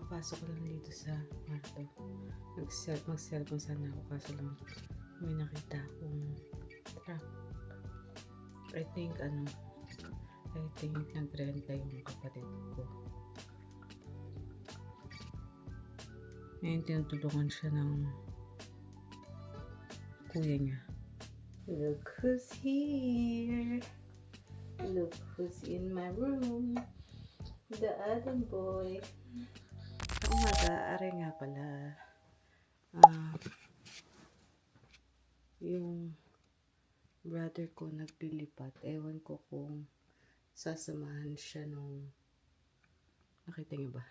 Kakapasok ko lang dito sa kwarto. Mag-cellphone sana ako kaso lang may nakita akong truck. I think nagrenta yung kapatid ko. Ngayon tinutulungan siya ng kuya niya. Look who's here. Look who's in my room. The Adam boy. Umaga, are nga pala. Yung brother ko naglilipat. Ewan ko kung sasamahan siya nung... Nakita niyo ba?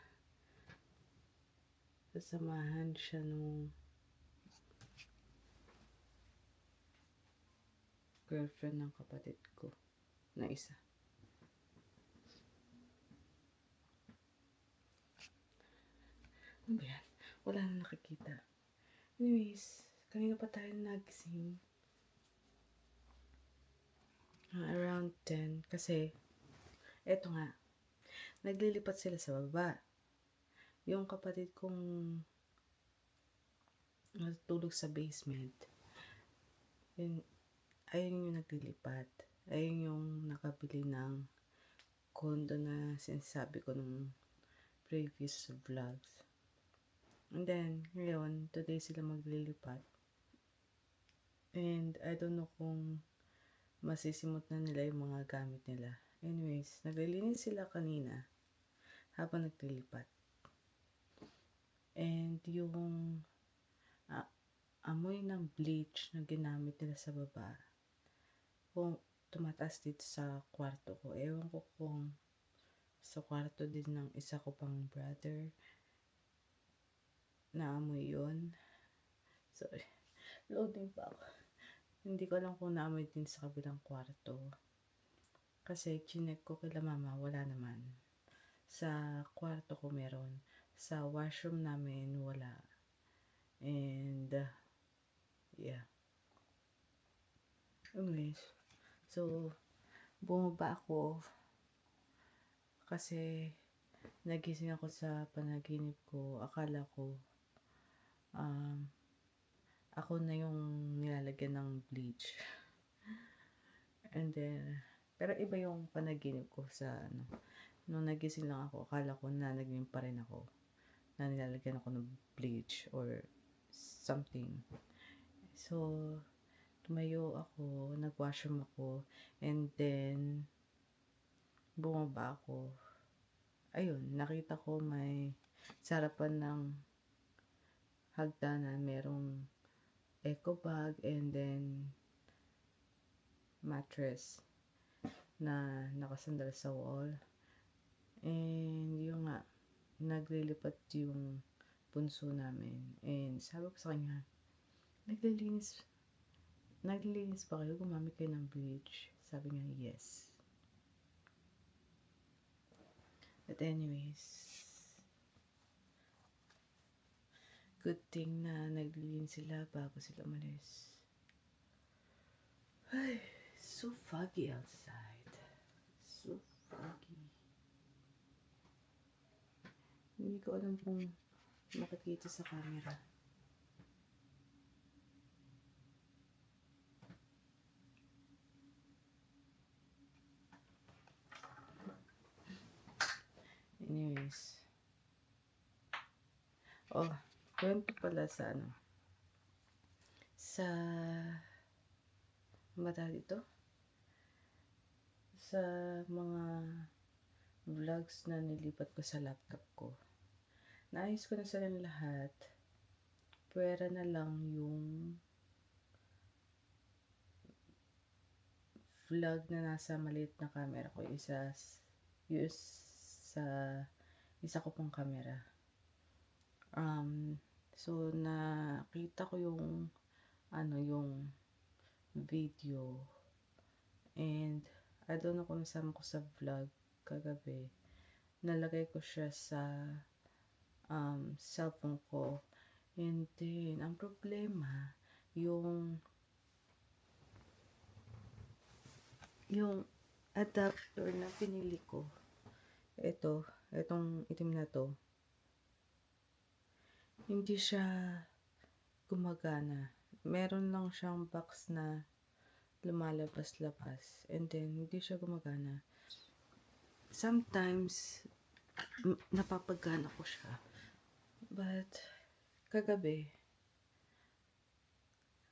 Sasamahan siya nung girlfriend ng kapatid ko na isa. Ano ba yan? Wala na nakikita. Anyways, kanina pa tayo nagising. Around 10. Kasi, eto nga, naglilipat sila sa baba. Yung kapatid kong natulog sa basement, ayun yung naglilipat. Ayun yung nakabili ng condo na sinasabi ko nung previous vlogs. And then, ngayon, today sila maglilipat. And I don't know kung masisimot na nila yung mga gamit nila. Anyways, naglilinis sila kanina habang naglilipat. And yung amoy ng bleach na ginamit nila sa baba, kung tumataas dito sa kwarto ko. Ewan ko kung sa kwarto din ng isa ko pang brother na amoy yun. Sorry, loading pa ako. Hindi ko alam kung naamoy din sa kabilang kwarto. Kasi chinek ko kila mama, wala naman. Sa kwarto ko meron. Sa washroom namin, wala. And, yeah. Anyways, so, bumaba ako kasi nagising ako sa panaginip ko. Akala ko, ako na yung nilalagyan ng bleach. And then, pero iba yung panaginip ko sa nung nagising lang ako, akala ko na naging pa rin ako. Na nilalagyan ako ng bleach or something. So, tumayo ako, nag-washroom ako, and then, bumaba ako. Ayun, nakita ko may sarapan ng hagdanan, merong eco bag, and then, mattress na nakasandal sa wall. And, yung nga, naglilipat yung bunso namin. And, sabi ko sa kanya, naglilinis ba kayo? Gumamit kayo ng bleach? Sabi niya, yes. But anyways, good thing na naglilinis sila bago sila umalis. Ay, so foggy outside. So foggy. Hindi ko alam kung makikita sa camera. Anyways. Oh, kwento pala sa sa bata dito? Sa mga vlogs na nilipat ko sa laptop ko. Naayos ko na sila lahat. Pwera na lang yung vlog na nasa maliit na camera ko. Isa ko pong camera. So, nakita ko yung yung video. And, I don't know kung nasama ko sa vlog kagabi. Nalagay ko siya sa cellphone ko. And then, ang problema, yung adapter na pinili ko, itong itim na to, hindi siya gumagana. Meron lang siyang box na lumalabas-labas and then hindi siya gumagana. Sometimes napapagana ko siya. But kagabi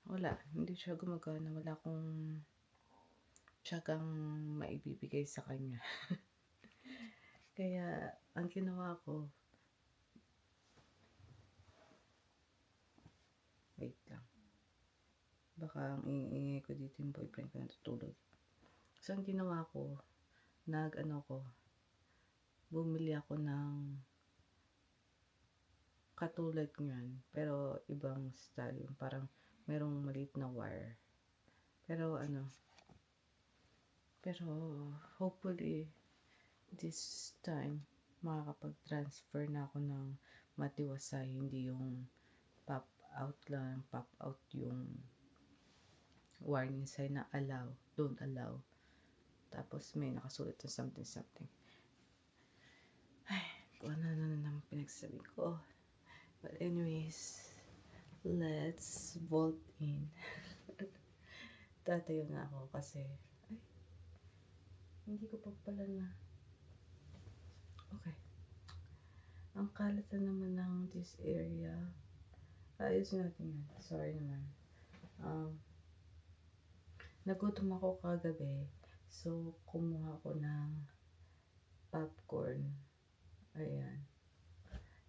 wala, hindi siya gumagana. Wala akong tiyagang maibibigay sa kanya. Kaya ang ginawa ko, wait lang. Baka ang ingay ko dito yung boyfriend ko natutulog. So ang ginawa ko, bumili ako ng katulad niyan, pero ibang style, yung parang merong maliit na wire. Pero hopefully this time makakapag-transfer na ako ng matiwasay, hindi yung pop out yung warning sign na don't allow. Tapos may nakasulat na something. Ay, kung ano na naman pinagsabi ko. But anyways, let's vault in. Tatayo na ako kasi, hindi ko pa pala na. Okay. Ang kalat na naman ng this area. Ayusin natin yan. Sorry naman. Nagutom ako kagabi. So, kumuha ko ng popcorn. Ayan.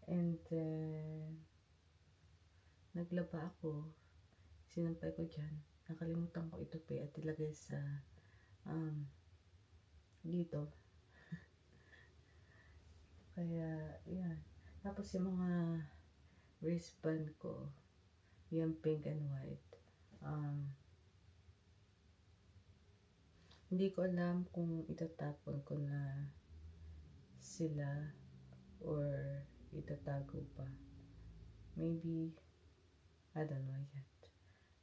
And then, naglaba ako. Sinampay ko dyan. Nakalimutan ko itupi at ilagay sa dito. Kaya, yan. Tapos yung mga wristband ko, yung pink and white. Hindi ko alam kung itatapon ko na sila or itatago pa. Maybe, I don't know yet.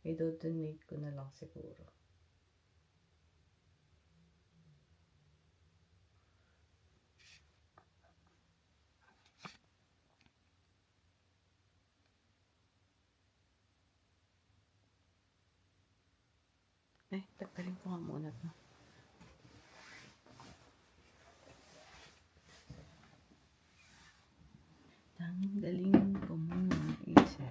I-donate ko na lang siguro. Tagtalin ko nga muna ito. Tanggalin ko muna isa.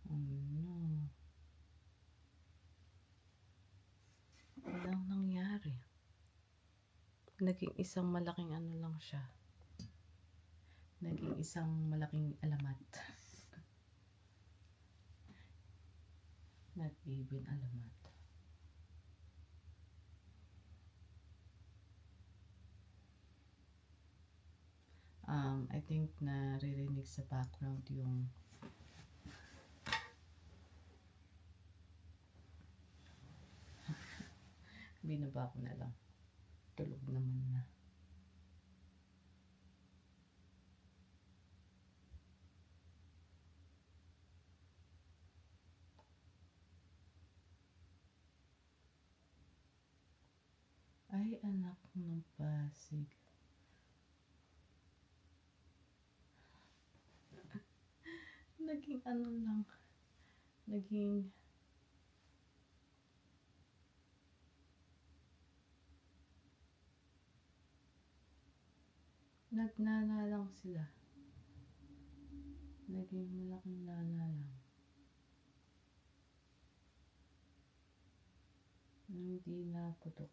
No. Walang nangyari. Naging isang malaking lang siya. Naging isang malaking alamat. Not even alamat. I think naririnig sa background yung binaba ko na lang. Tulog naman na. Ay, anak ng Pasig. Naging lang. Naging nagnana lang sila. Naging malaking nana lang. Hindi na putok.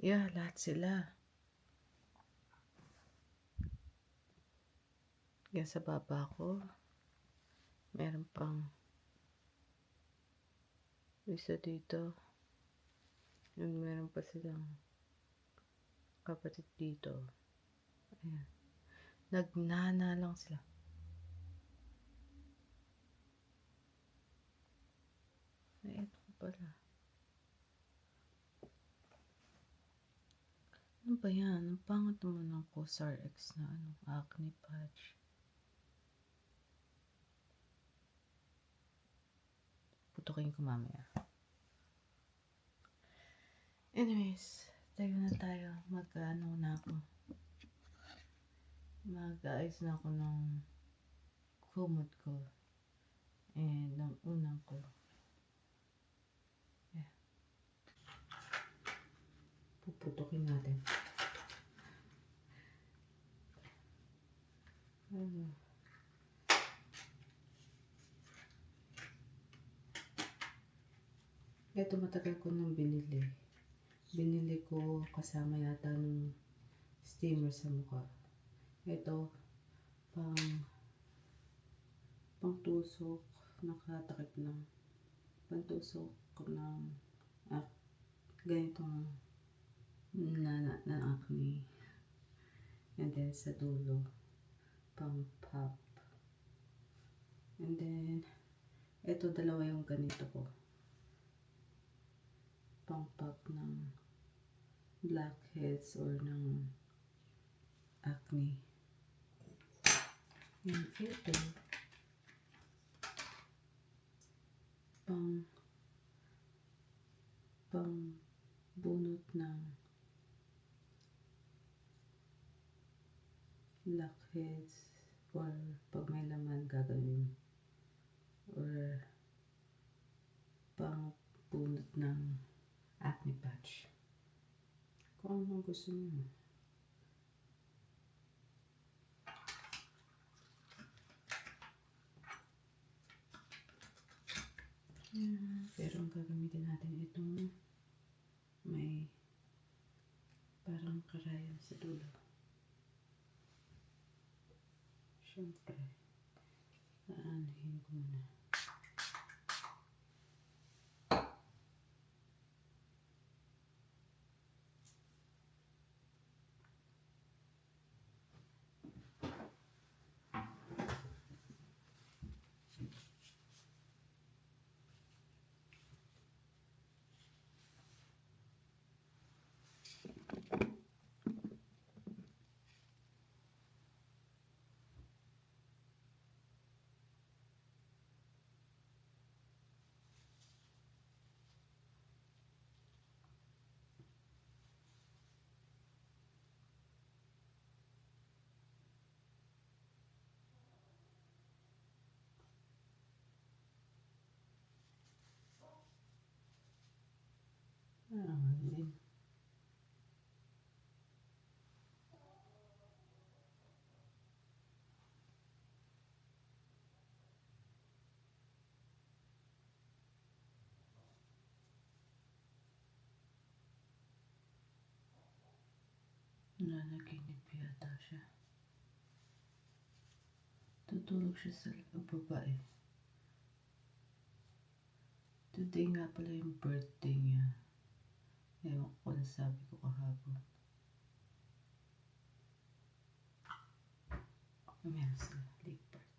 Yeah, lahat sila. Yan sa baba ko, meron pang isa dito. Yun, meron pa silang kapatid dito. Ayan. Nagnana lang sila. Ay, ito pala. Ano ba yan? Ang pangat naman ng Cosar X na acne patch. Putukin ko mamaya. Anyways, tayo na tayo. Mag-ano na ako. Mag-aayos na ako ng kumot ko. And ng unang ko. Yeah. Puputukin natin. Ito matagal ko nang binili. Binili ko kasama yata ng steamer sa mukha. Ito, pang-tusok, nakatakip lang. Pang-tusok ng ganitong na acne. And then sa dulo, pang-pop. And then, ito dalawa yung ganito ko. Pang-pop ng blackheads or ng acne. And ito, pang-bunot ng blackheads or pag may laman gagawin. Or pang-bunot ng acne patch. Kung anong gusto niyo. Pero ang gagamitin natin itong may parang karayan sa dulo. Siyempre, aanahin ko muna. Ayan. Nanaginip yata siya. Tutulog siya sa baba eh. Today nga pala yung birthday niya. Ewan ko na sabi ko kahapon. Meron sila late birth.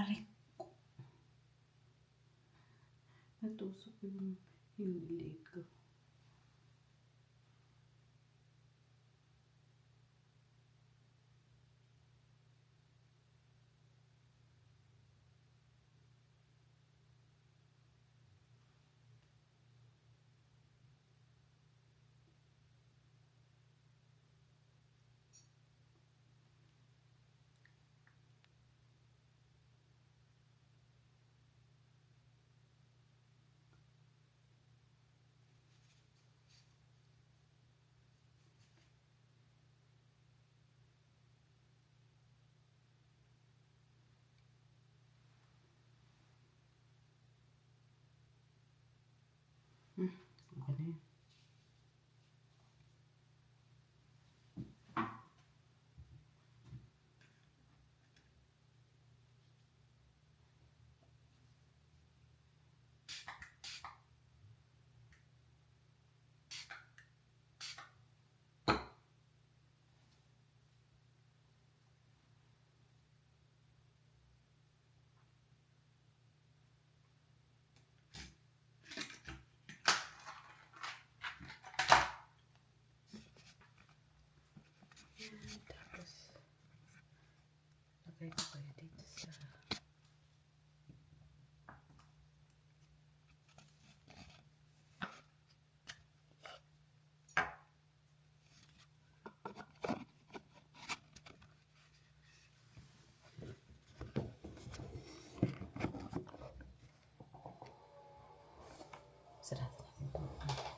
Aray ko. Natusok yung liit ko. Okay na yun. Tapos, lagay ko kayo dito sa sarado natin ito.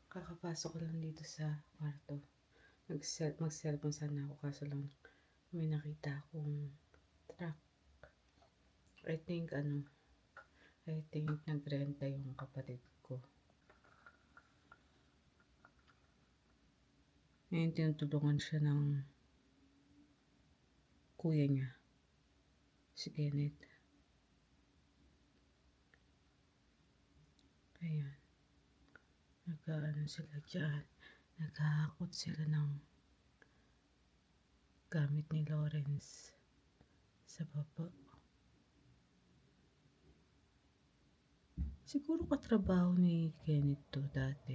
Kakapasok ko lang dito sa kwarto. Mag-cellphone sana ako kaso lang may nakita akong truck. I think nagrenta yung kapatid ko. Ngayon tinutulungan siya ng kuya niya, si Kenneth. Ayan. Nag-ano sila dyan. Naghahakot sila ng gamit ni Lawrence sa baba. Siguro katrabaho ni Kenneth to dati.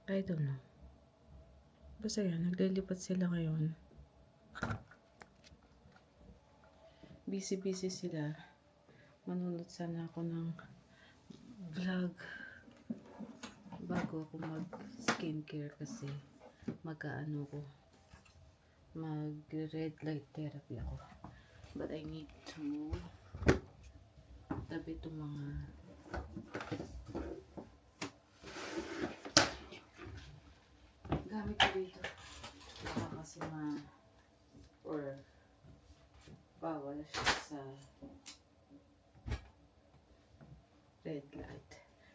I don't know. Basta yan, naglilipat sila ngayon. Busy sila. Manunod sana ako ng vlog bago ako mag-skincare kasi mag-red light therapy ako. But I need to tabi itong mga gamit ko dito. Baka kasi or bawal siya sa red light.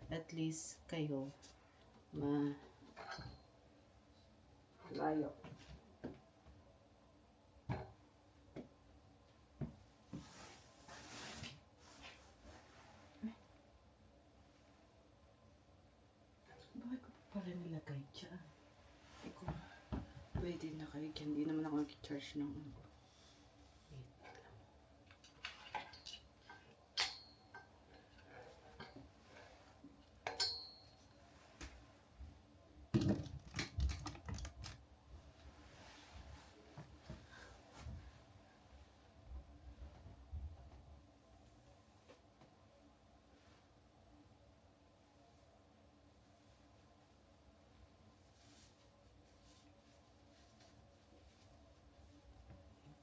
At at least kayo layo. Bakit ko pa pala nilagay dyan? Hindi ko pwede na kayo dyan. Hindi naman ako nag-charge ng ano.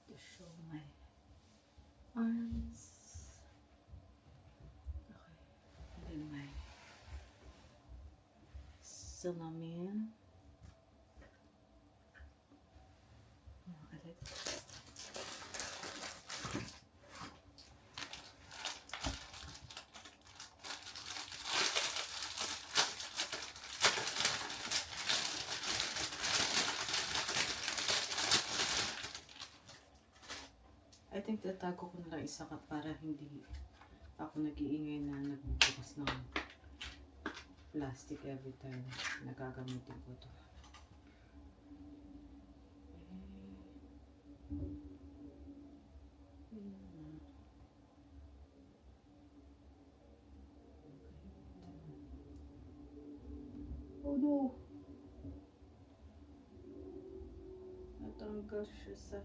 To show my arms. Okay. And then my salamin. Ulit. I think tatago ko na lang isa ka para hindi ako nag-iingay na nagbubukas ng plastic every time nagagamitin ko to. Oh no! Natanggal siya sa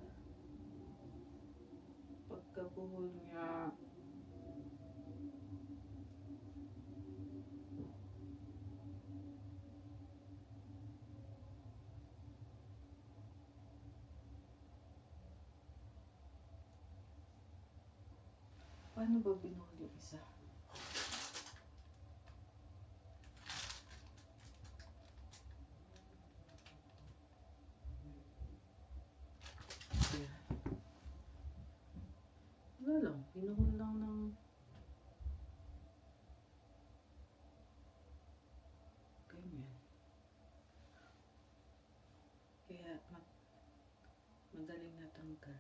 pagkabuhol niya. Paano ba binuhol yung isa? Wala lang, binuhol lang ng ganyan. Kaya madaling natanggal.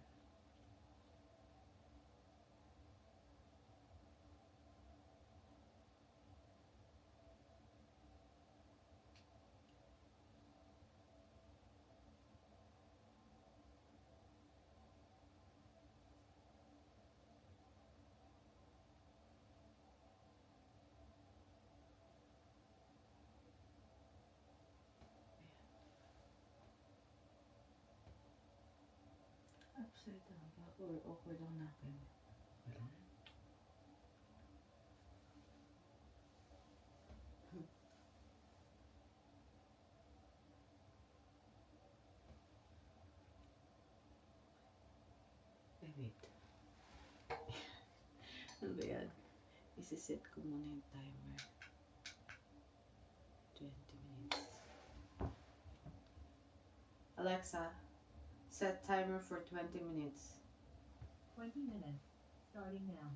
Upside down ba? Or okay lang natin? Wala. Wait. Ano ba yan? Isiset ko muna yung timer. 20 minutes. Alexa, set timer for 20 minutes. 20 minutes, starting now.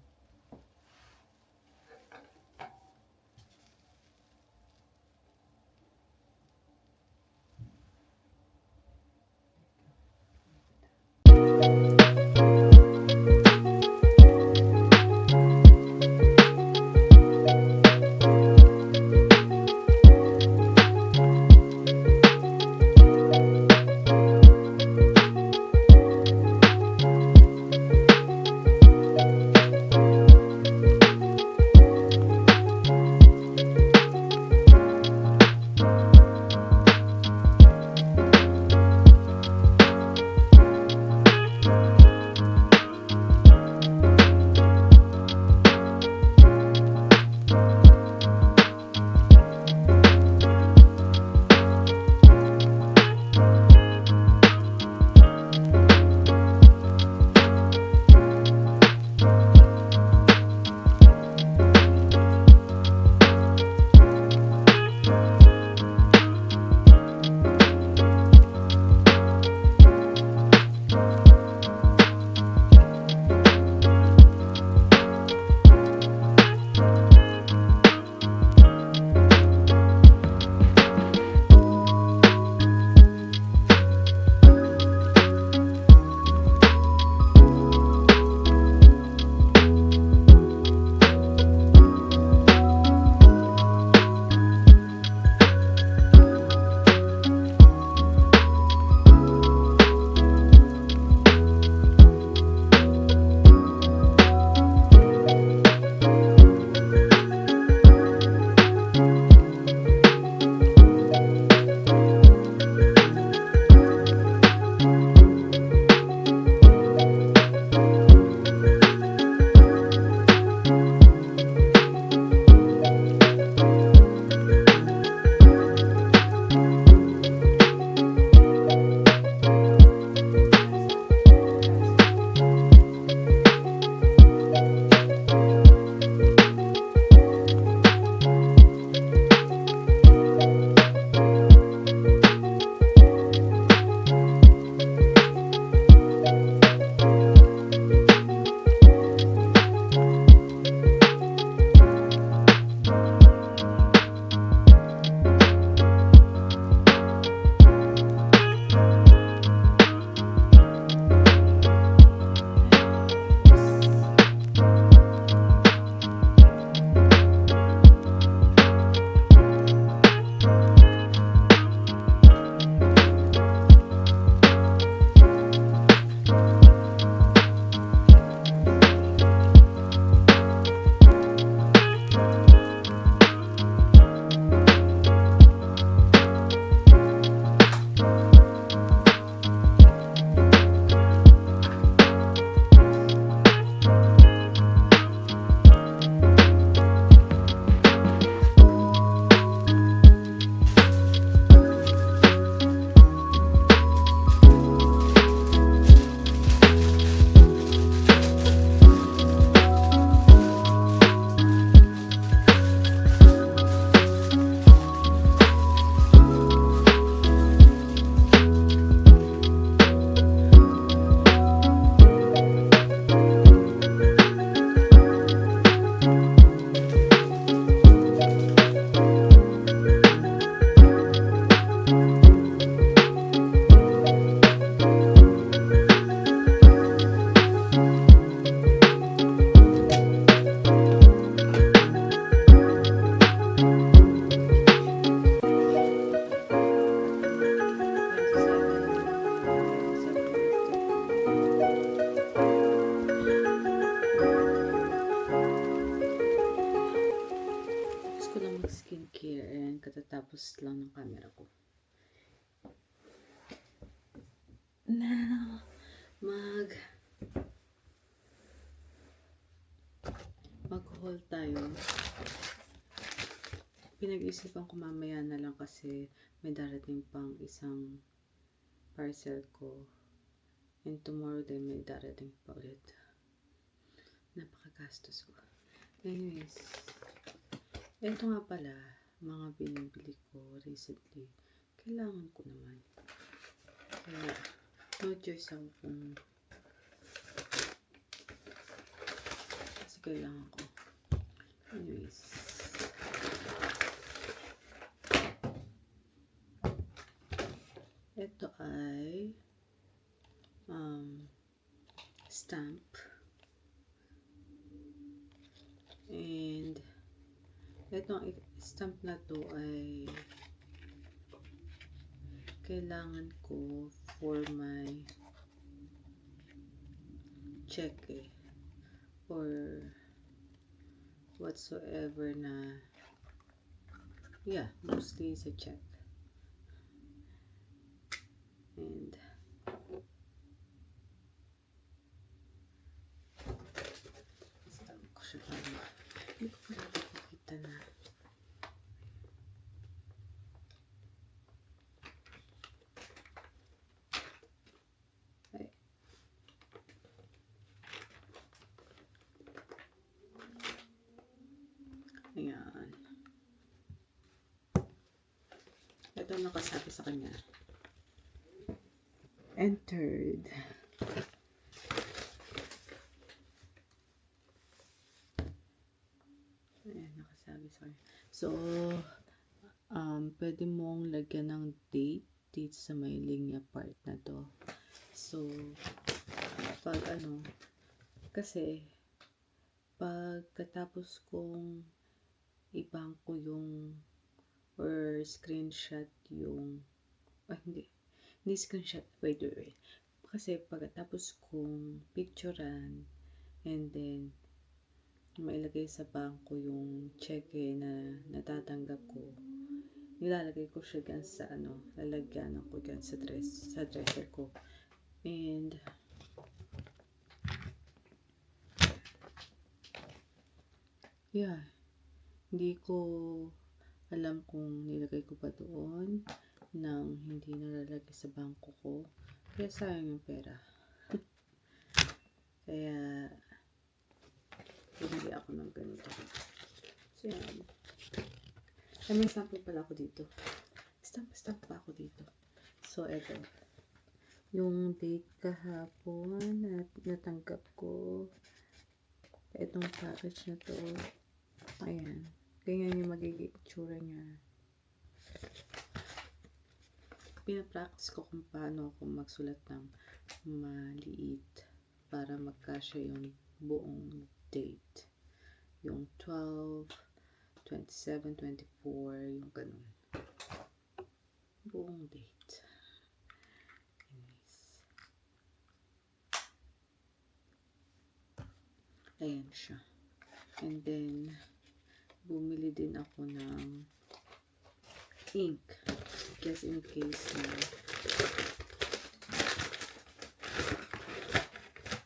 here and katatapos lang ng camera ko. Now, mag-haul tayo. Pinag-isipan ko mamaya na lang kasi may darating pang isang parcel ko. And tomorrow din may darating pa ulit. Napakagastos ko. Anyways, ito nga pala, mga binibili ko recently. Kailangan ko naman. Kaya, no choice ako kung kasi kailangan ko. Anyways, ito ay stamp. And itong stamp na to ay kailangan ko for my check or whatsoever na mostly sa check. And stamp ko siya parang hindi ko pala nakikita na. Ay. Ayan. Ito nakasabi sa kanya. Entered. Ayan, nakasabi sa kanya. So, pwede mong lagyan ng date dito sa may linya part na to. So, pag kasi pagkatapos kong ibangko yung or screenshot yung hindi screenshot, wait. Kasi pagkatapos kong picturean and then mailagay sa bangko yung cheque na natatanggap ko, nilalagay ko siya dyan sa lalagyan ko dyan sa dresser ko. And hindi ko alam kung nilagay ko pa doon nang hindi nalalagay sa bangko ko. Kaya sayang yung pera. Kaya bumili ako ng ganito. So yan. May sample pala ako dito. Stamp pa ako dito. So eto. Yung date kahapon na natanggap ko. Itong package na to. Ayan. Ganyan yung magiging itsura niya. Pinapractice ko kung paano ako magsulat ng maliit para magkasya yung buong date. Yung 12, 27, 24, yung ganun. Buong date. Anyways. Ayan siya. And then, bumili din ako ng ink. Just in case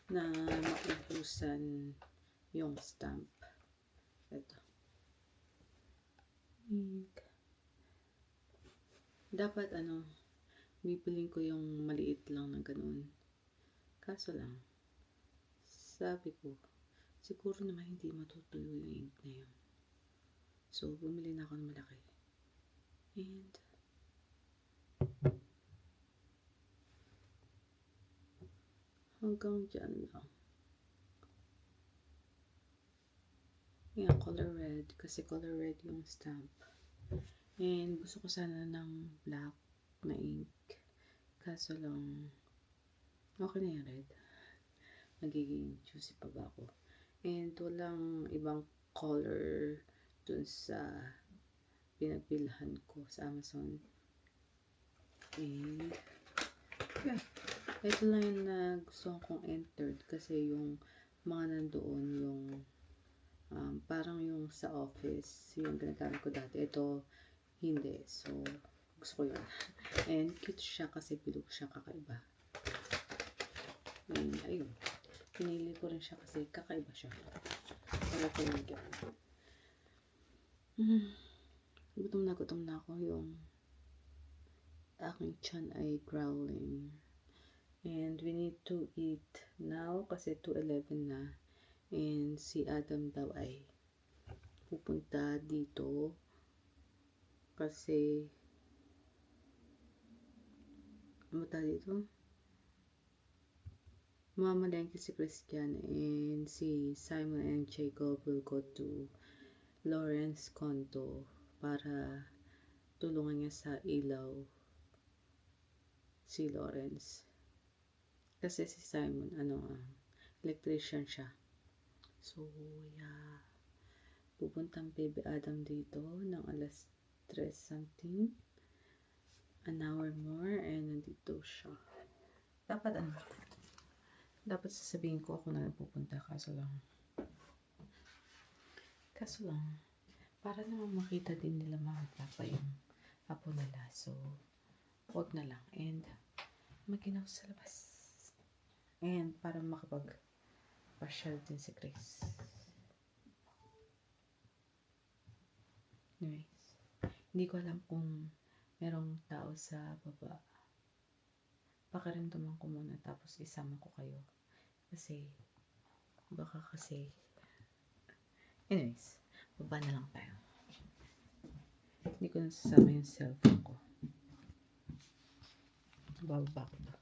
na maubusan yung stamp. Ito. Ink. Dapat bibilin ko yung maliit lang na ganun. Kaso lang, sabi ko, siguro naman hindi matutuyo yung ink na yun. So, bumili na ako ng malaki. And, hanggang dyan lang. Yan, color red. Kasi color red yung stamp. And, gusto ko sana ng black na ink. Kaso lang, okay na yung red. Magiging juicy pa ba ako? And, walang ibang color dun sa pinagbilhan ko sa Amazon. And ito lang yung na gusto kong entered kasi yung mga nandoon yung Parang yung sa office, yung ginagamit ko dati. Ito, hindi. So, gusto ko yun. And cute siya kasi bilog siya, kakaiba. And ayun. Pinili ko rin siya kasi kakaiba siya. Para ko yung cute. Gutom na ako. Yung aking chan ay growling. And we need to eat now kasi 2:11 na. And si Adam daw ay pupunta dito kasi ano dito? Mamalengke si Christian and si Simon and Jacob will go to Lawrence condo para tulungan niya sa ilaw si Lawrence. Kasi si Simon, electrician siya. So, yeah. Pupuntang Baby Adam dito ng alas 3 something. An hour more and nandito siya. Dapat sasabihin ko ako na pupunta kaso lang para naman makita din nila mga papa yung apo nila. So, wag na lang. And maginaw sa labas. And para makapag-pasyal din si Chris. Anyways, hindi ko alam kung merong tao sa baba. Pakiramdaman ko muna tapos isama ko kayo. Kasi, anyways, baba na lang tayo. Hindi ko nasasama yung cellphone ko. Bababa ko to.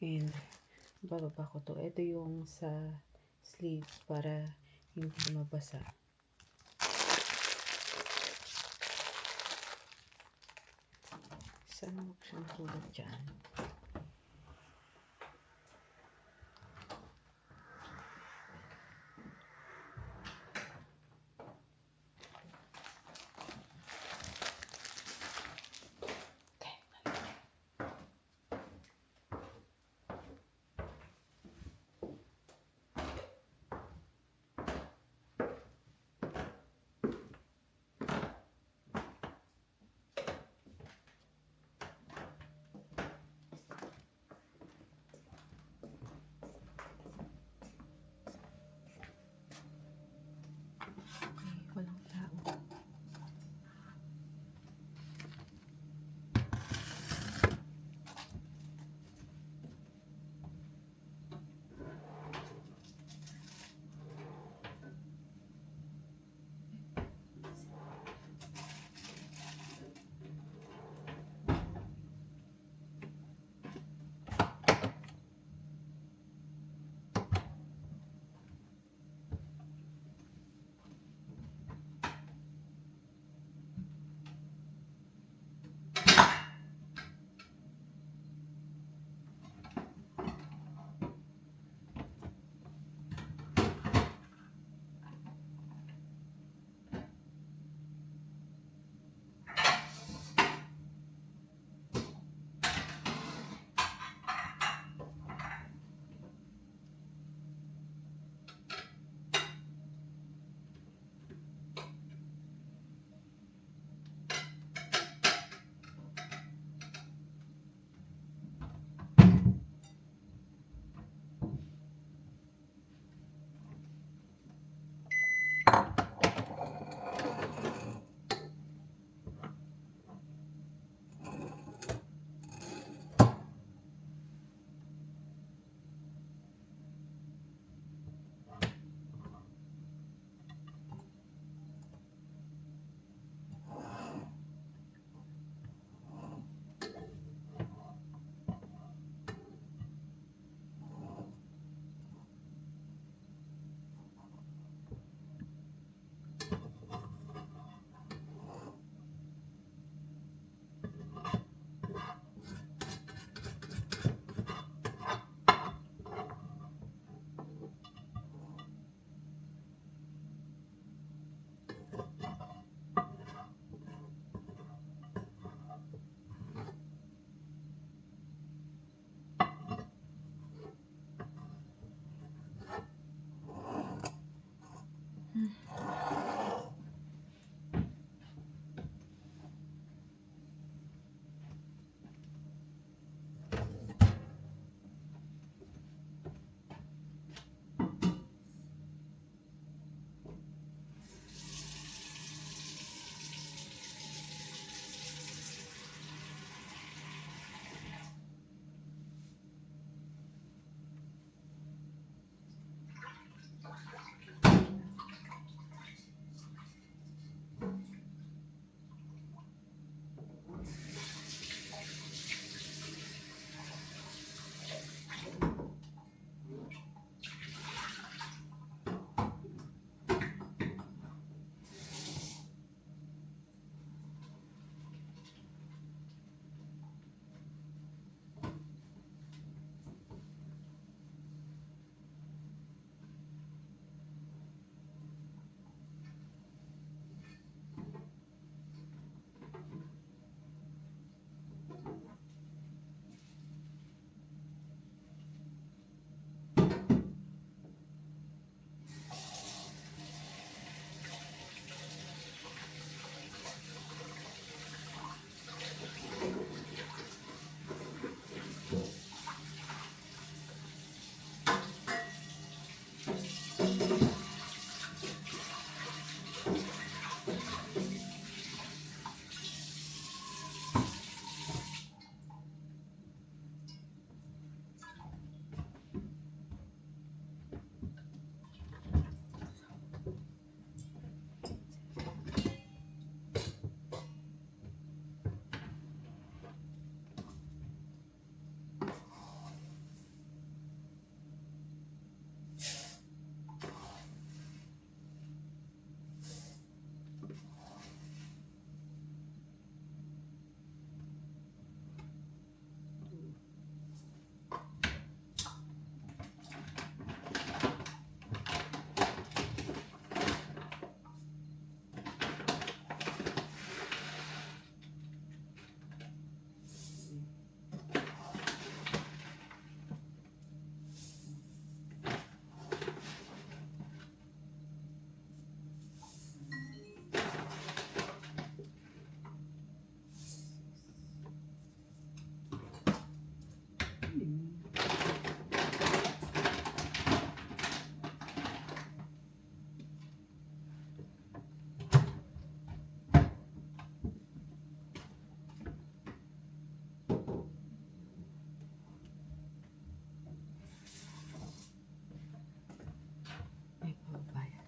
And, bababa ko to. Ito yung sa sleeve para hindi mabasa. Sana huwag siyang tulad dyan.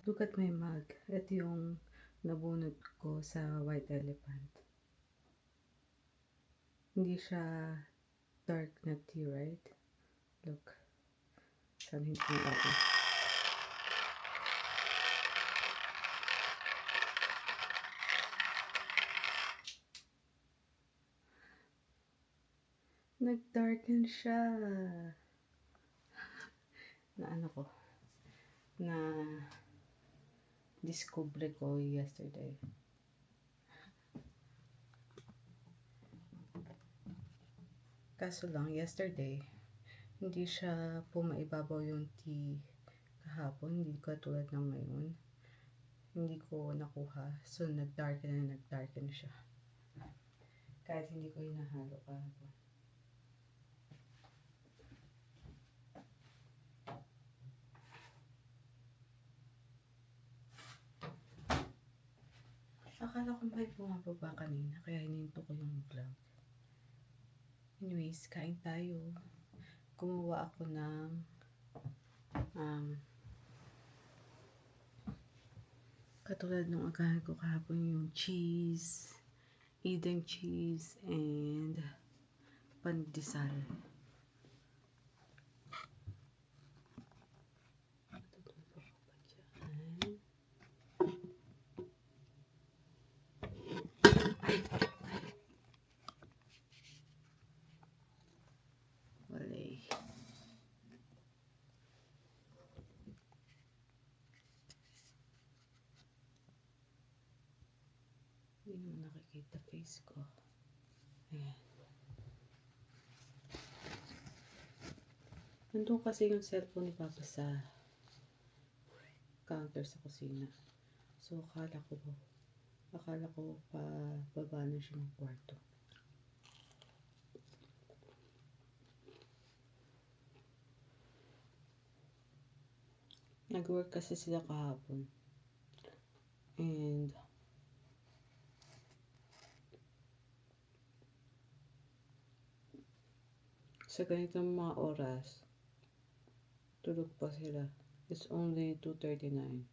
Look at my mug. Ito yung nabunot ko sa white elephant. Hindi siya dark na tea, right? Look. Sana hindi mo ako. Nag-darken siya. Na ano ko. Na discover ko yesterday. Kaso lang, yesterday, hindi siya pumaibabaw yung tea kahapon. Hindi katulad ng ngayon. Hindi ko nakuha. So, nag-darken siya. Kahit hindi ko hinahalo kahapon. Akala ko may bumababa kanina, kaya hininto ko yung vlog. Anyways, kain tayo. Gumawa ako ng katulad nung agahan ko kahapon yung cheese, Eden cheese, and pandesal. Walay. Hindi mo nakikita face ko. Ayan. Nandun kasi yung cellphone ni Papa sa counter sa kusina. So, akala ko pa baba na siya ng kwarto. Nag-work kasi sila kahapon. And sa ganitong mga oras, tulog pa sila. It's only 2:39.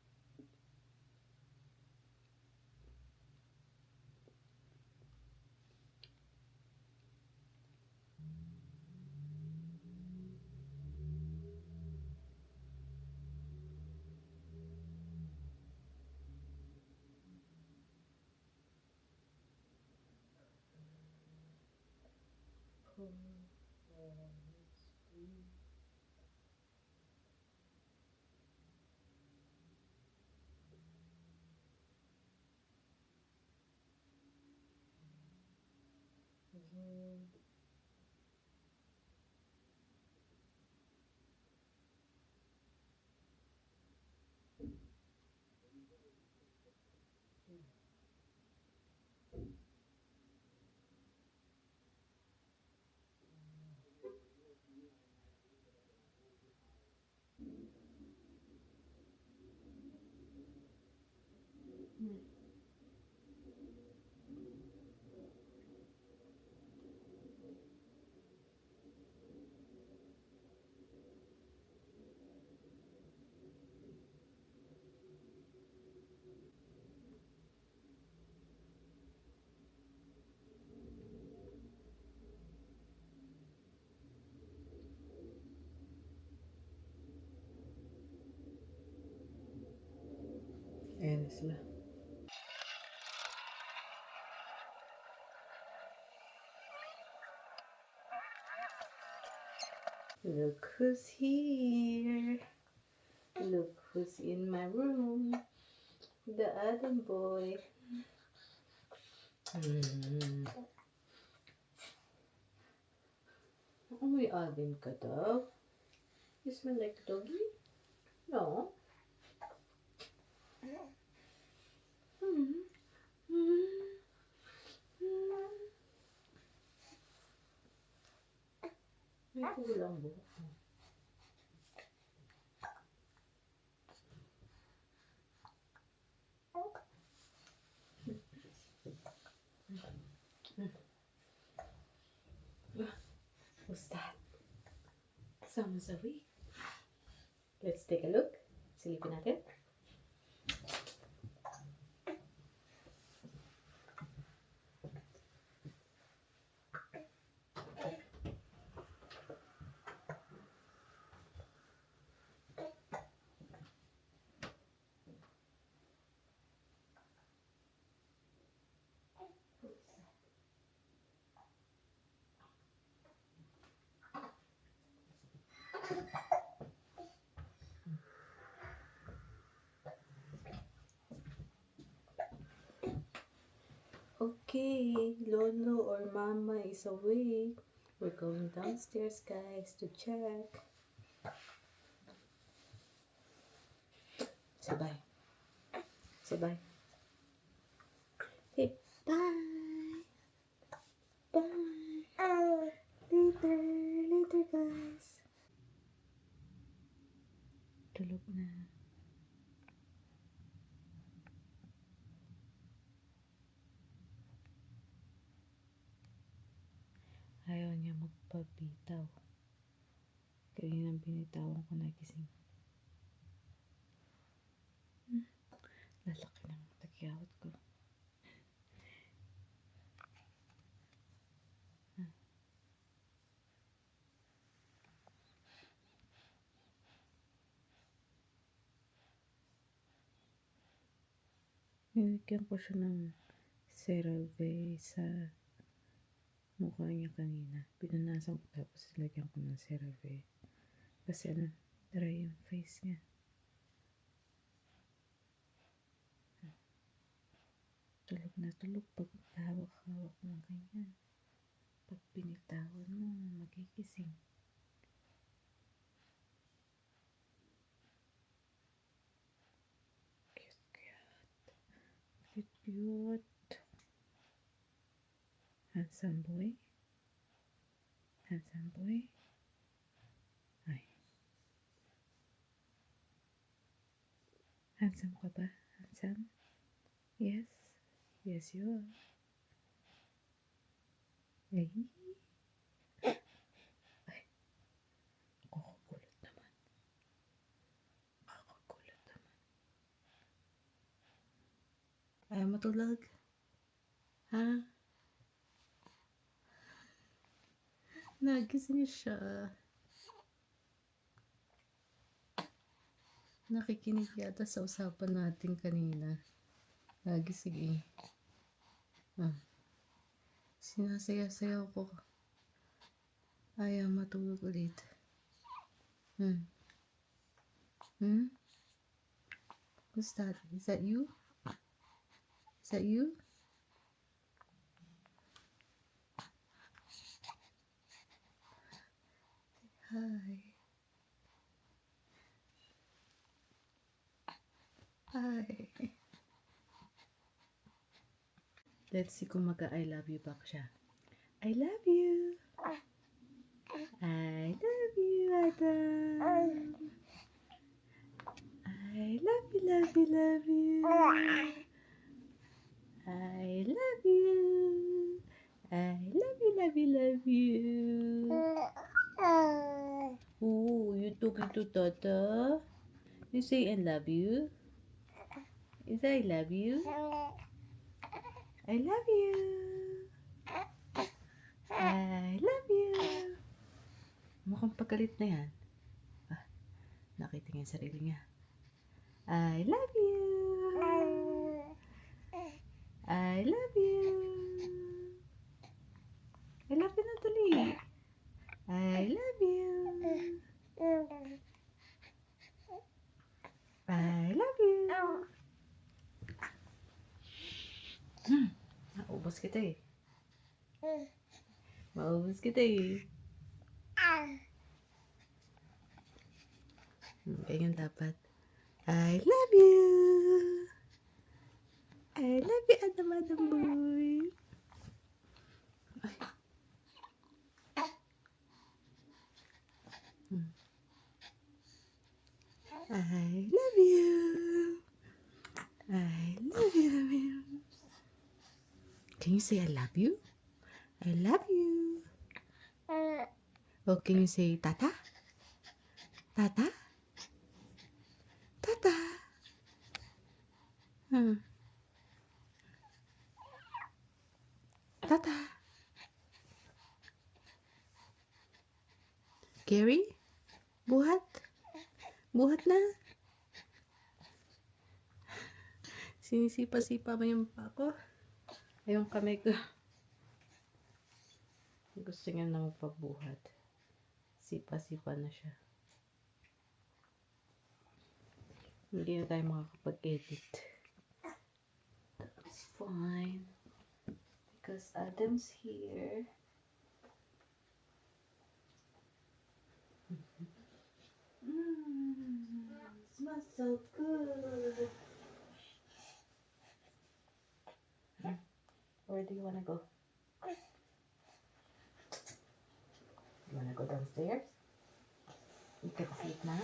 Ayan na sila. Look who's here. Look who's in my room. The Adam boy. May oven ka daw? You smell like a doggy? No. May kulang buhok mo. What's that? Someone's awake. Let's take a look. Silipin natin. Okay, Lolo or Mama is awake. We're going downstairs, guys, to check. Sabay. Sabay. Hey, bye. Bye. Later, guys. Tulog na. Ayaw niya magpabitaw. Kanina binitawan ko nagising. Lalaki ng tagyawat ko. Nilagyan ko siya ng CeraVe sa mukha niya kanina. Pinunasan ko tapos nilagyan ko ng CeraVe. Kasi dry yung face niya. Tulog na tulog pag hawak-hawak ng ganyan. Pag binitawan mo, magigising. Cute. Handsome boy. Ay. Handsome ka ba? Handsome? Yes. Yes, you are. Ay. Kakagulat naman. Ayaw matulog? Ha? Nagising siya. Nakikinig yata sa usapan natin kanina. Nagising Sinasaya-sayaw ko. Ayaw matulog ulit. What's that? Is that you? Is that you? Hi. Let's see kung I love you back siya. I love you. I love you, Adam. I love you. I love you. I love you. Oh, you talking to Tata? You say I love you? Is I love you? I love you. I love you. Mukhang pagalit na yan. Nakita niya yung sarili niya. I love you. I love you. I love you na tuloy. I love you. I love you. Maubos kita eh. Ganyan dapat. I love you. I love you, Adam boy. I love you. I love you. Can you say I love you? I love you. Oh, can you say Tata? Tata? Tata? Tata? Gary? Buhat? Buhat na? Sinisipa-sipa mo yung mukha ko? Ay, yung kamay ko. Gusto niya na magpabuhat. Sipa-sipa na siya. Hindi na tayo makakapag-edit. That's fine. because Adam's here. Smells so good. Where do you want to go? You want to go downstairs? You can sleep now?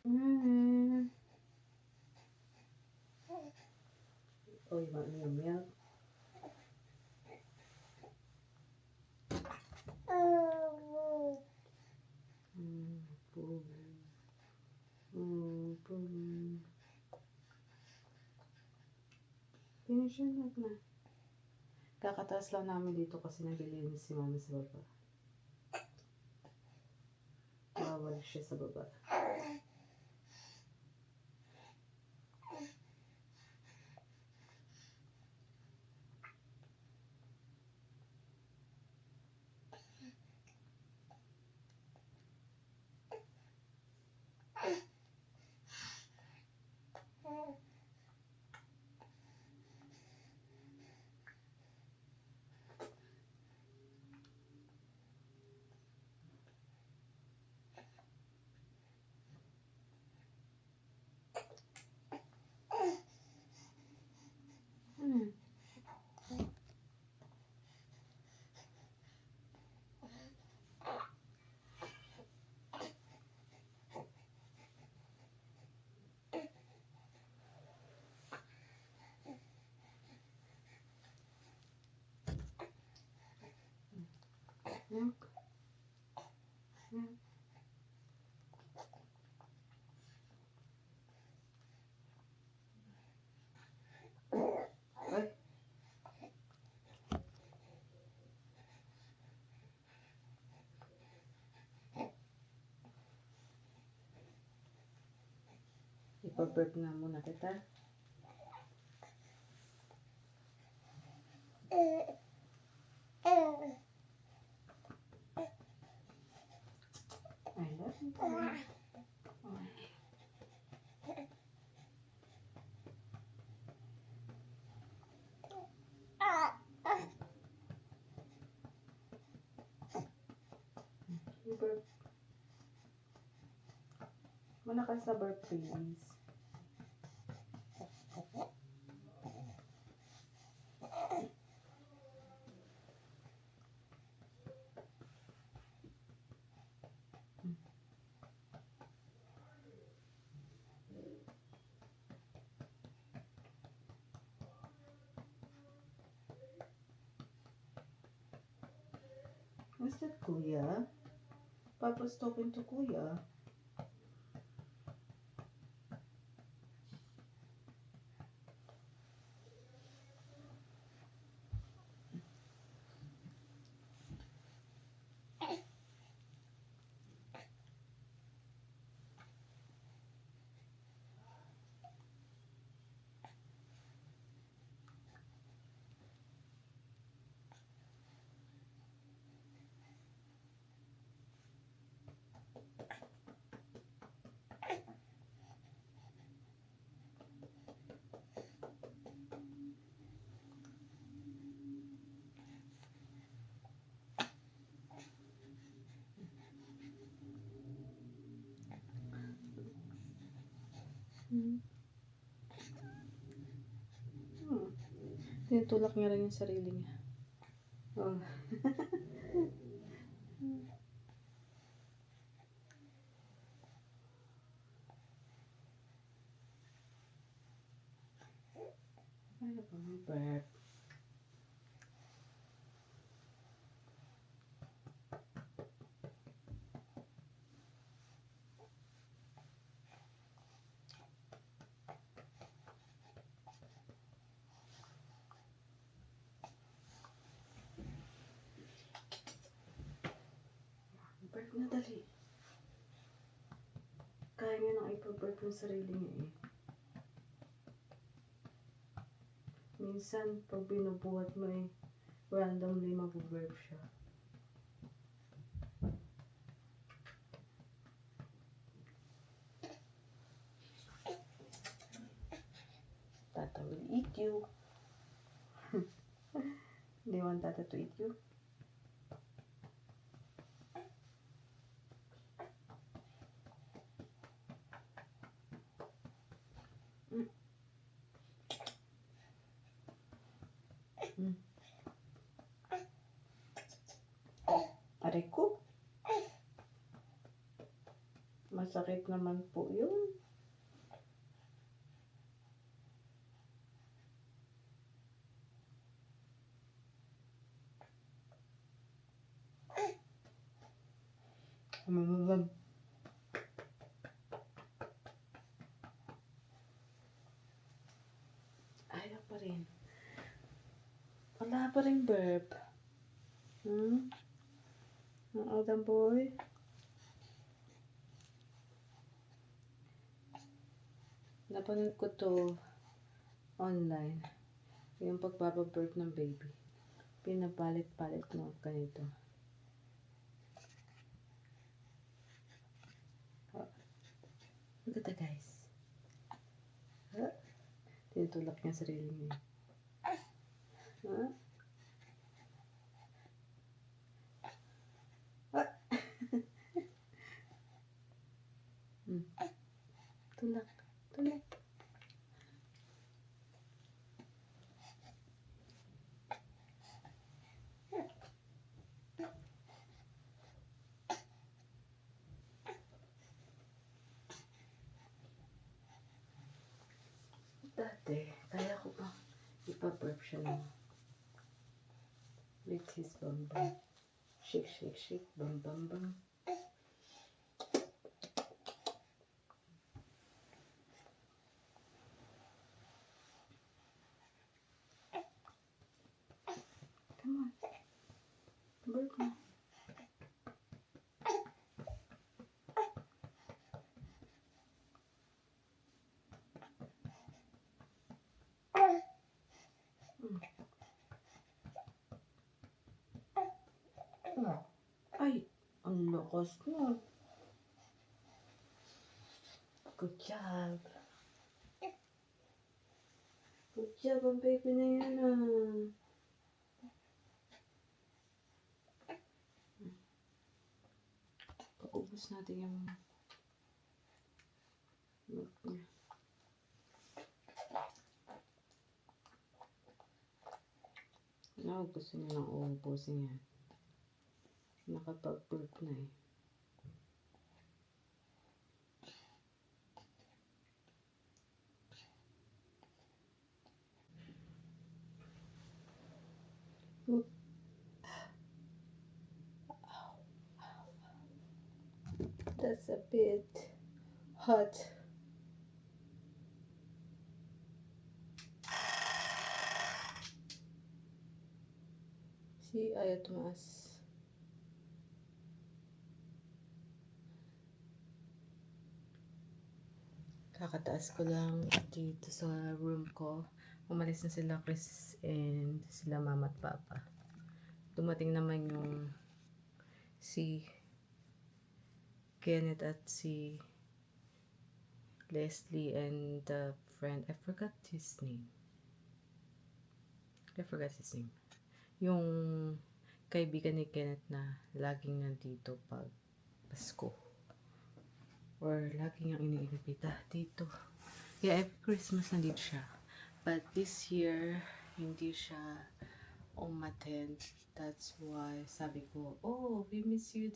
Mm. Oh, you want me a milk? Boom. Boom. Finish your milk na. Kakataas lang namin dito kasi naglilinis si mama sa baba. Bawal siya sa baba. Milk. Milk. Ay. Ipa-burp na muna kita. I love you. You burp. Muna ka sa burp, please. Is that Kuya? Papa's talking to Kuya. Tinutulak niya lang yung sarili niya. Oh. Ano ba ang burp? Burp na dali. Kaya niya nang ipa-burp yung sarili niya eh. Minsan, pag binubuhat mo eh, randomly mag-burp siya. you. Do you want Tata to eat you? Mm. Mm. Aray ko. Masakit naman po yun. Mamamam. Ayaw pa rin. Wala pa rin burp. Ang Adam boy. Napanood ko to online. Yung pagpapaburp ng baby. Pinapalit-palit mo ganito. Oh. Look at that, guys. Tinutulak niya sarili niya. Huh? Tulak. Tulak. Dati, kaya ko pa ipa-burp siya ng with his bum bum. Shake, shake, shake, bum bum bum. Come on. Burp mo. Ay, ang lakas mo. Good job. Good job, ang baby na yan Paubos natin yung milk niya. Gusto niya lang uubusin yan. Nakapag-burp na eh. That's a bit hot. See, ayaw tumaas. Kakataas ko lang dito sa room ko. Umalis na sila Chris and sila mama at papa. Dumating naman yung si Kenneth at si Leslie and the friend. I forgot his name. Yung kaibigan ni Kenneth na laging nandito pag Pasko. Or laging ang iniimbita dito. Yeah, every Christmas nandito siya. But this year, hindi siya umattend. That's why sabi ko, oh, we miss you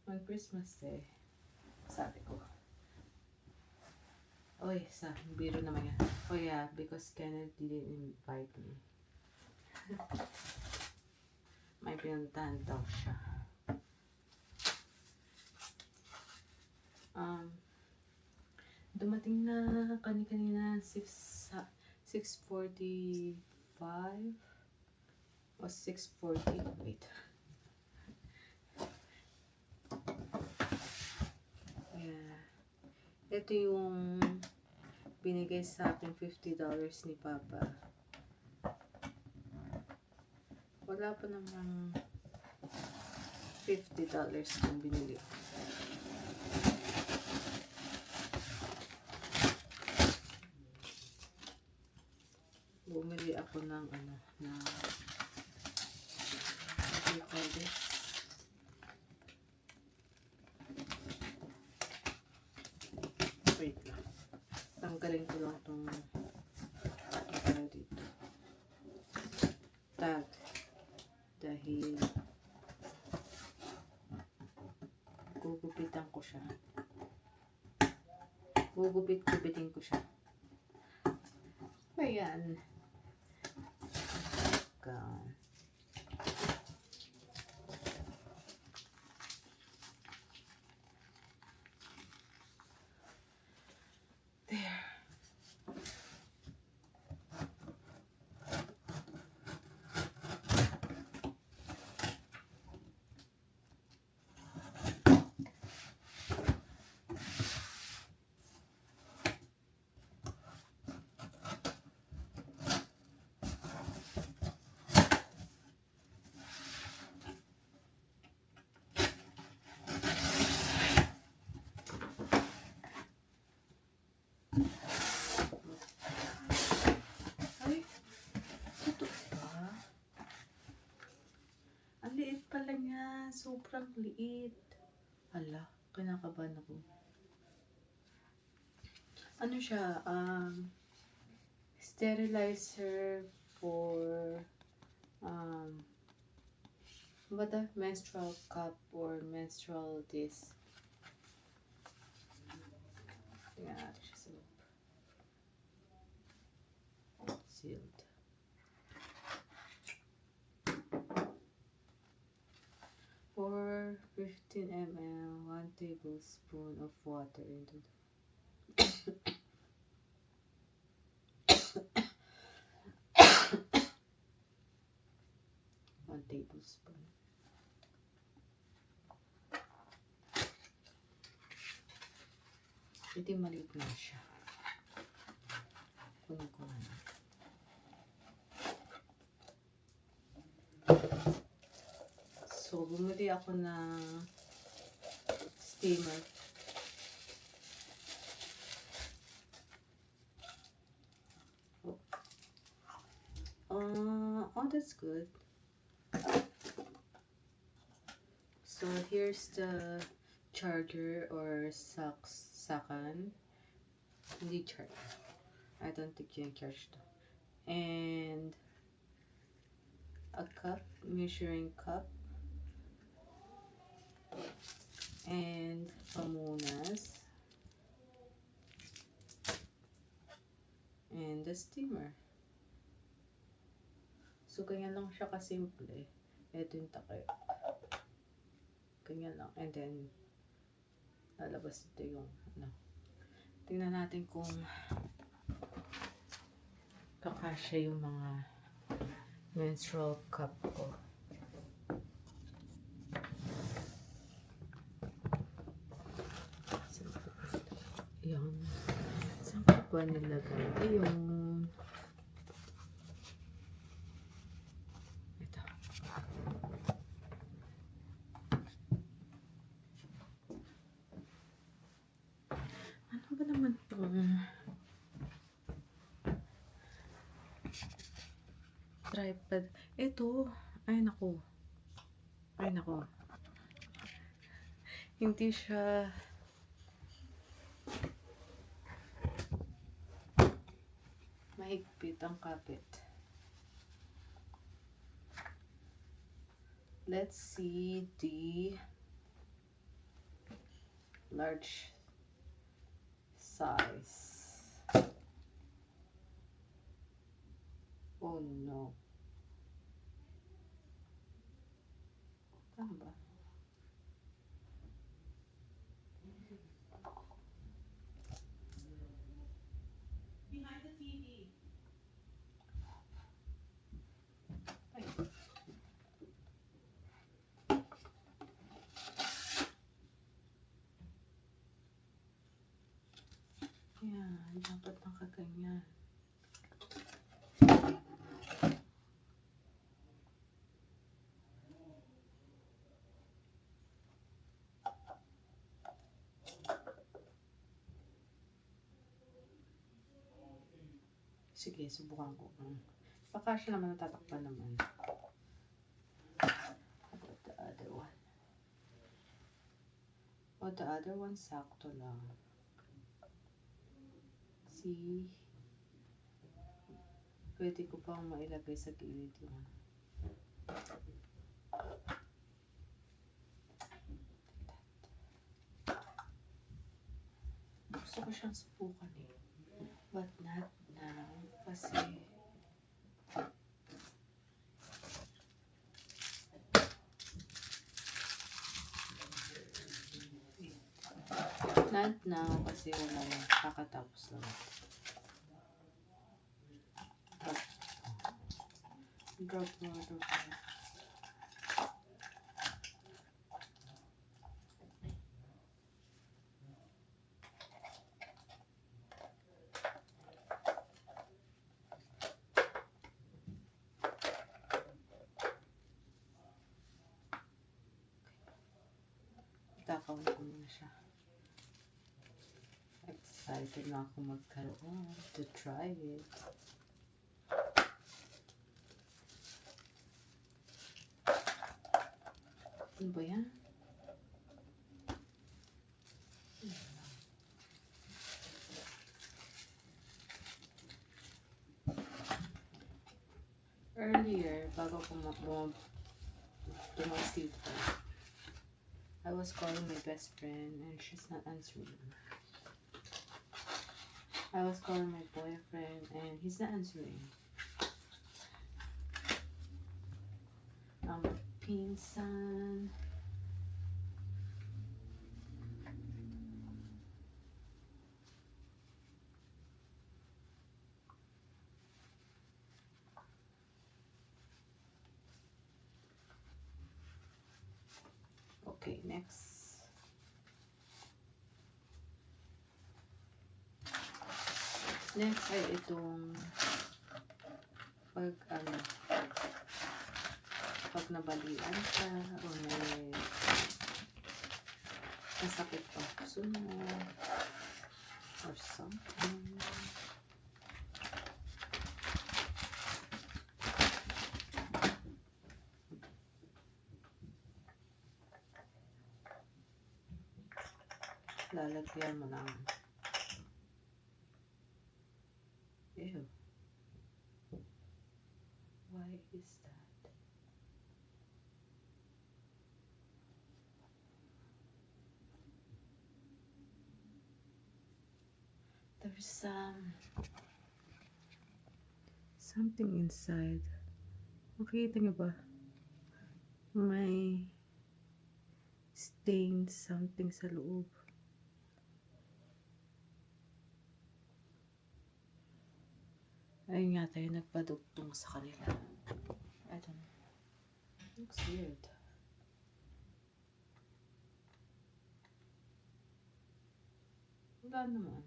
on Christmas Day. Sabi ko. Oy, biro naman yan. Oh yeah, because Kenneth didn't invite me. May pinuntahan daw siya. Dumating na kanina 6:45 o 6:40. Wait. Yeah. Ito yung binigay sa akin $50 ni Papa. Wala pa namang $50 yung binili. ako ng ano, na what do you call this? Wait lang. Tanggalin ko lang itong dito. Tag. Dahil gugupitan ko siya. Gugupit-gupitin ko siya. Ayan. Gone. There. Ay, ito ba? Ang liit pala niya. Sobrang liit. Hala, kinakabahan ako. Ano siya? Sterilizer for what the menstrual cup or menstrual disc. Tingnan natin siya sa loob. Sealed. For 15 ml, 1 tablespoon of water into the 1 tablespoon. Ito yung maliit na siya. Kunin ko na. So, bumili ako ng steamer. Oh, that's good. So, here's the charger or sakan. Hindi charger. I don't think you can charge to. And a cup, measuring cup. And pamunas. And the steamer. So, ganyan lang siya kasimple. Ito yung takip. Ganyan lang. And then, lalabas ito yung, ano. Tingnan natin kung kakasya yung mga menstrual cup ko. Ayan. Saan ko ba nilagay? Ayun. Ito. Ano ba naman itong tripod? Ito. Ay, naku. Ay, naku. Hindi siya mahigpit ang kapit. Let's see the large size. Oh no. Ano ba? Behind the TV. Ay. Yan, dapat nakaganyan. Sige, subukan ko. Baka siya naman natatakpan naman. How about the other one? Oh, the other one sakto lang. See? Pwede ko pang mailagay sa gilid yun. Gusto ko siyang subukan eh. But not now. Kasi not now kasi wala lang. Kakatapos lang. Drop mo. Takaw na ko muna siya. Excited na ako magkaroon to try it. Ano ba yan? Earlier, bago ko dumas dito, I was calling my best friend and she's not answering. I was calling my boyfriend and he's not answering. Pinsan. Okay, next. Next ay itong pag nabalian ka o may nasakit pang puso mo or something. Lalagyan mo lang. Ew. Why is that? There's something inside. Makikita niyo ba? May stain something sa loob. Ayun nga tayo nagpadugtong sa kanila. I don't know. Looks weird. Wala naman.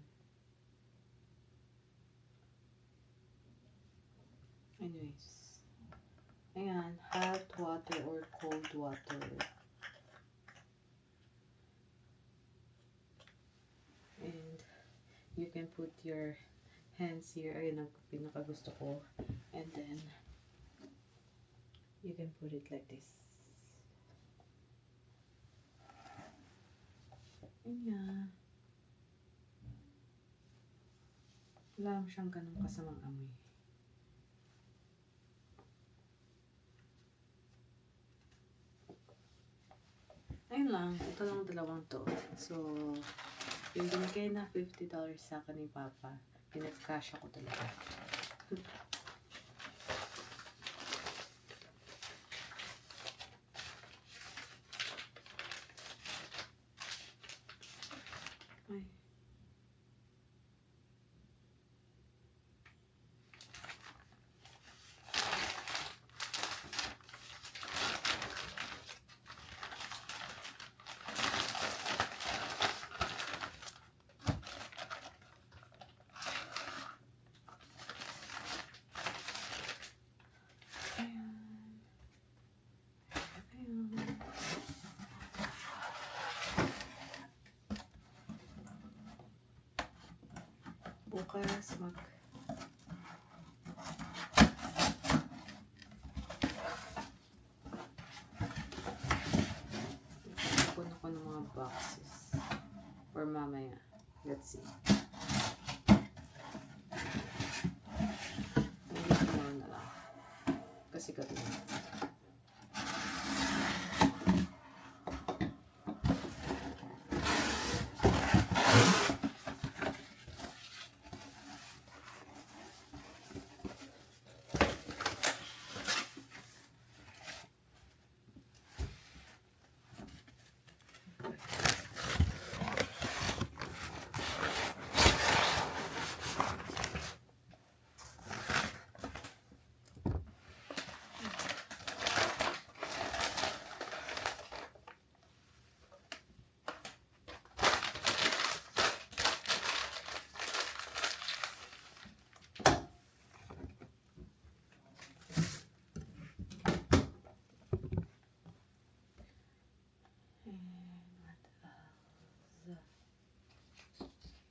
Anyways. Ayan. Hot water or cold water. And you can put your hands here. Ayun ang pinakagusto ko. And then you can put it like this. Ayan. Wala lang siyang ganun kasamang amoy. Ayun lang. Ito lang dalawang to. So, yung binigay na $50 sa akin ni Papa, pinag-cash ako talaga. Ay. Bukas boxes. Or mamaya. Let's see. Maybe tomorrow na lang. Kasi gabi na.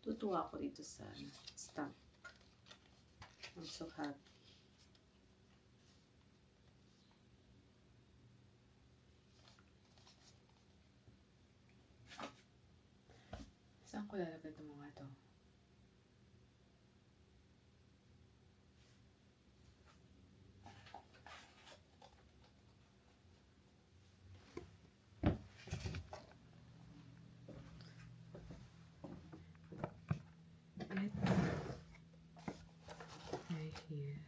Tutuwa ako dito sa stamp. I'm so happy. Saan ko lalagay itong mga to? Right here.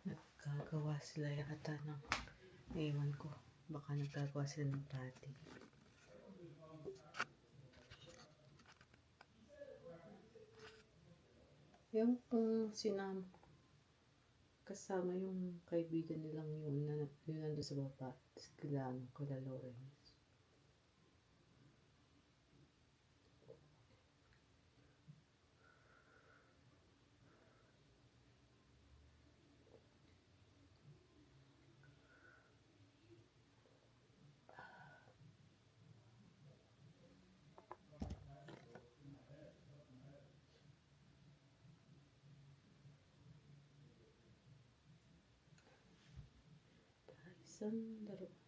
Naggagawa sila yata ng ewan ko. Baka naggagawa sila ng party. Yung kasama yung kaibigan nilang yun nandun sa baba. Kila Lawrence. Isang laro.